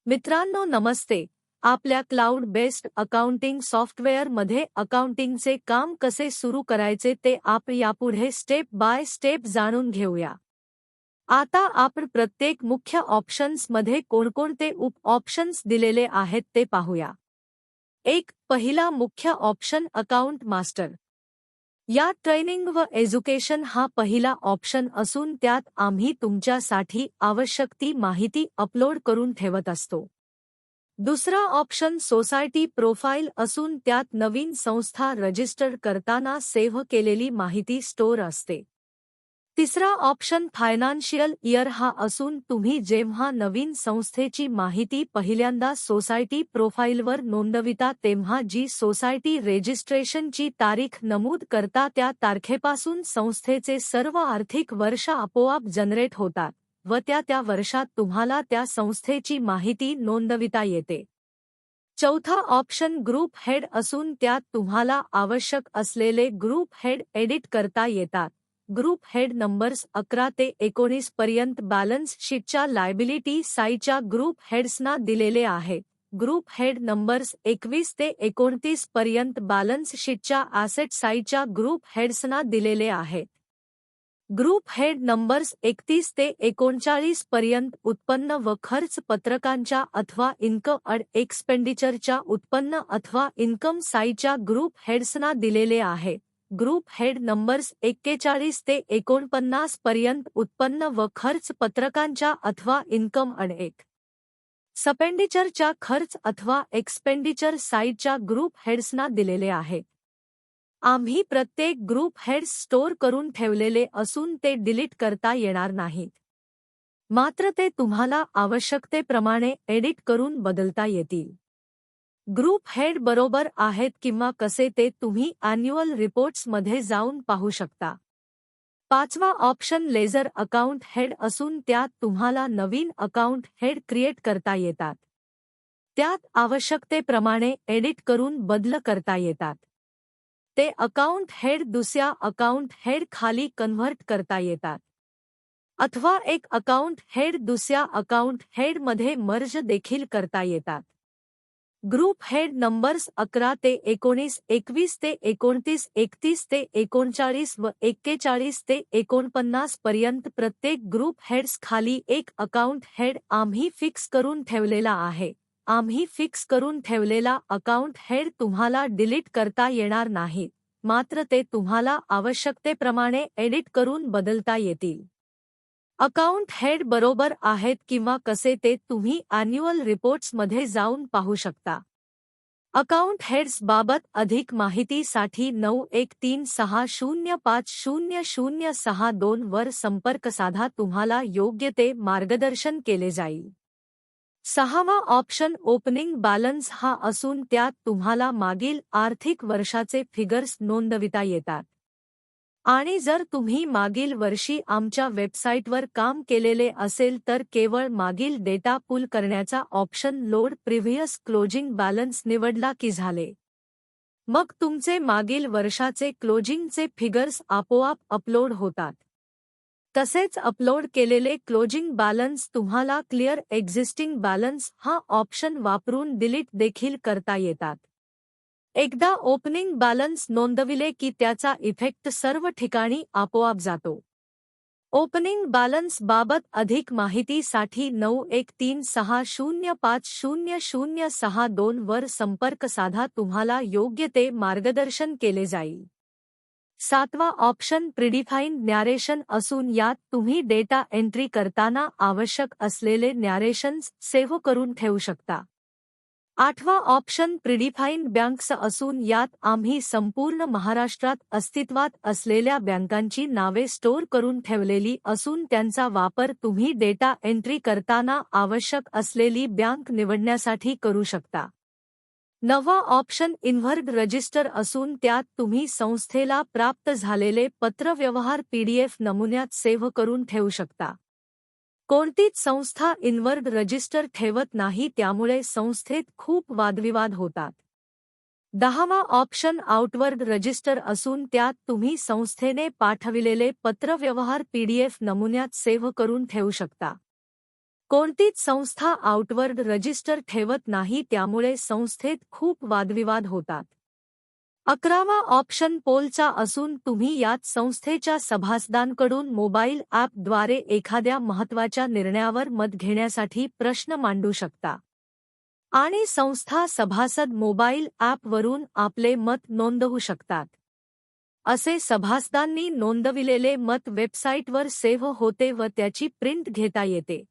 मित्रांनो नमस्ते. आपल्या cloud based accounting सॉफ्टवेअरमध्ये अकाउंटिंगचे काम कसे सुरू करायचे ते आपण यापुढे स्टेप बाय स्टेप जाणून घेऊया. आता आपण प्रत्येक मुख्य ऑप्शन्समध्ये कोणकोणते उप ऑप्शन्स दिलेले आहेत ते पाहूया. पहिला मुख्य ऑप्शन अकाउंट मास्टर. या ट्रेनिंग व एज्युकेशन हा पहिला ऑप्शन असून त्यात आम्ही तुमच्यासाठी आवश्यक ती माहिती अपलोड करून ठेवत असतो. दुसरा ऑप्शन सोसायटी प्रोफाइल असून त्यात नवीन संस्था रजिस्टर करताना सेव्ह केलेली माहिती स्टोअर असते. तिसरा ऑप्शन फायनान्शियल इयर हा असून तुम्ही जेव्हा नवीन संस्थेची माहिती पहिल्यांदा सोसायटी प्रोफाइलवर नोंदविता तेव्हा जी सोसायटी रेजिस्ट्रेशनची तारीख नमूद करता त्या तारखेपासून संस्थेचे सर्व आर्थिक वर्ष आपोआप जनरेट होतात व त्या वर्षात तुम्हाला त्या संस्थेची माहिती नोंदविता येते. चौथा ऑप्शन ग्रुप हेड असून त्यात तुम्हाला आवश्यक असलेले ग्रुप हेड एडिट करता येतात. ग्रुप हेड नंबर्स 11 ते 19 पर्यंत बॅलन्स शीटच्या लायबिलिटी साईडच्या ग्रुप हेड्सना दिलेले आहेत. ग्रुप हेड नंबर्स 21 ते 29 पर्यंत बॅलन्स शीटच्या ॲसेट साईडच्या ग्रुप हेड्सना दिलेले आहेत. ग्रुप हेड नंबर्स 31 ते 39 पर्यंत उत्पन्न व खर्च पत्रकांच्या अथवा इन्कम अँड एक्सपेंडिचरच्या उत्पन्न अथवा इन्कम साईडच्या ग्रुप हेड्सना दिलेले आहेत. ग्रुप हेड नंबर्स 41 ते 49 पर्यंत उत्पन्न व खर्च पत्रकांच्या अथवा इन्कम अँड एक्सपेंडिचरच्या खर्च अथवा एक्सपेंडिचर साईडच्या ग्रुप हेड्सना दिलेले आहेत. आम्ही प्रत्येक ग्रुप हेड्स स्टोअर करून ठेवलेले असून ते डिलीट करता येणार नाहीत. मात्र ते तुम्हाला आवश्यकतेप्रमाणे एडिट करून बदलता येतील. ग्रुप हेड बरोबर आहेत किंवा कसे ते तुम्ही ॲन्युअल रिपोर्ट्समध्ये जाऊन पाहू शकता. पाचवा ऑप्शन लेजर अकाउंट हेड असून त्यात तुम्हाला नवीन अकाउंट हेड क्रिएट करता येतात. त्यात आवश्यकतेप्रमाणे एडिट करून बदल करता येतात. ते अकाउंट हेड दुसऱ्या अकाउंट हेड खाली कन्व्हर्ट करता येतात. अथवा एक अकाउंट हेड दुसऱ्या अकाउंट हेडमध्ये मर्ज देखील करता येतात. ग्रुप हेड नंबर्स 11 ते 19, 21 ते 29, 31 ते 39 व 41 ते 49 पर्यंत प्रत्येक ग्रुप हेड्स खाली एक अकाउंट हेड आम्ही फिक्स करून ठेवलेला आहे. आम्ही फिक्स करून ठेवलेला अकाउंट हेड तुम्हाला डिलीट करता येणार नाहीत, मात्र ते तुम्हाला आवश्यकतेप्रमाणे एडिट करून बदलता येतील. अकाउंट हेड बरोबर आहेत किंवा कसे ते तुम्ही ॲन्युअल रिपोर्ट्समध्ये जाऊन पाहू शकता. अकाउंट हेड्स बाबत अधिक माहितीसाठी 9136050062 वर संपर्क साधा. तुम्हाला योग्य ते मार्गदर्शन केले जाईल. सहावा ऑप्शन ओपनिंग बॅलन्स हा असून त्यात तुम्हाला मागील आर्थिक वर्षाचे फिगर्स नोंदविता येतात. आणि जर तुम्ही मागील वर्षी आमच्या वेबसाईटवर काम केलेले असेल तर केवळ मागील डेटा पुल करण्याचा option load previous closing balance निवडला की झाले. मग तुमचे मागील वर्षाचे क्लोजिंगचे फिगर्स आपोआप अपलोड होतात. तसेच अपलोड केलेले क्लोजिंग बॅलन्स तुम्हाला क्लिअर एक्झिस्टिंग बॅलन्स हा ऑप्शन वापरून डिलीट देखील करता येतात. एकदा ओपनिंग बॅलन्स नोंदविले की त्याचा इफेक्ट सर्व ठिकाणी आपोआप जातो. ओपनिंग बॅलन्स बाबत अधिक माहितीसाठी 9136050062 वर संपर्क साधा. तुम्हाला योग्य ते मार्गदर्शन केले जाईल. सातवा ऑप्शन प्रीडिफाईन्ड नॅरेशन असून यात तुम्ही डेटा एंट्री करताना आवश्यक असलेले नॅरेशन्स सेव्ह करून ठेवू शकता. आठवा ऑप्शन प्रीडिफाईन्ड बँक्स असून यात आम्ही संपूर्ण महाराष्ट्रात अस्तित्वात असलेल्या बँकांची नावे स्टोअर करून ठेवलेली असून त्यांचा वापर तुम्ही डेटा एंट्री करताना आवश्यक असलेली बँक निवडण्यासाठी करू शकता. नववा ऑप्शन इन्व्हर्ड रजिस्टर असून त्यात तुम्ही संस्थेला प्राप्त झालेले पत्रव्यवहार PDF नमुन्यात सेव्ह करून ठेवू शकता. कोणतीच संस्था इन्व्हर्ड रजिस्टर ठेवत नाही, त्यामुळे संस्थेत खूप वादविवाद होतात. 10वा ऑप्शन आउटवर्ड रजिस्टर असून त्यात तुम्ही संस्थेने पाठविलेले पत्रव्यवहार PDF नमुन्यात सेव्ह करून ठेवू शकता. कोणतीच संस्था आउटवर्ड रजिस्टर ठेवत नाही, त्यामुळे संस्थेत खूप वादविवाद होतात. 11वा ऑप्शन पोलचा असून तुम्ही यात संस्थेच्या सभासदांकडून मोबाईल ॲपद्वारे एखाद्या महत्त्वाच्या निर्णयावर मत घेण्यासाठी प्रश्न मांडू शकता आणि संस्था सभासद मोबाईल ॲपवरून आपले मत नोंदवू शकतात. असे सभासदांनी नोंदविलेले मत वेबसाईटवर सेव्ह होते व त्याची प्रिंट घेता येते.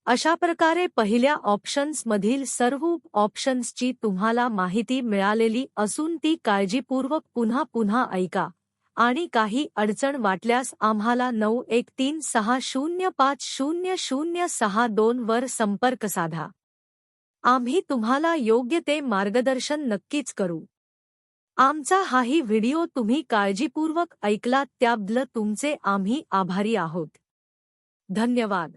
अशा प्रकारे पहिल्या ऑप्शन्समधील सर्व ऑप्शन्सची तुम्हाला माहिती मिळालेली असून ती काळजीपूर्वक पुन्हा पुन्हा ऐका आणि काही अडचण वाटल्यास आम्हाला 9136050062 वर संपर्क साधा. आम्ही तुम्हाला योग्य ते मार्गदर्शन नक्कीच करू. आमचा हाही व्हिडिओ तुम्ही काळजीपूर्वक ऐकलात त्याबद्दल तुमचे आम्ही आभारी आहोत. धन्यवाद.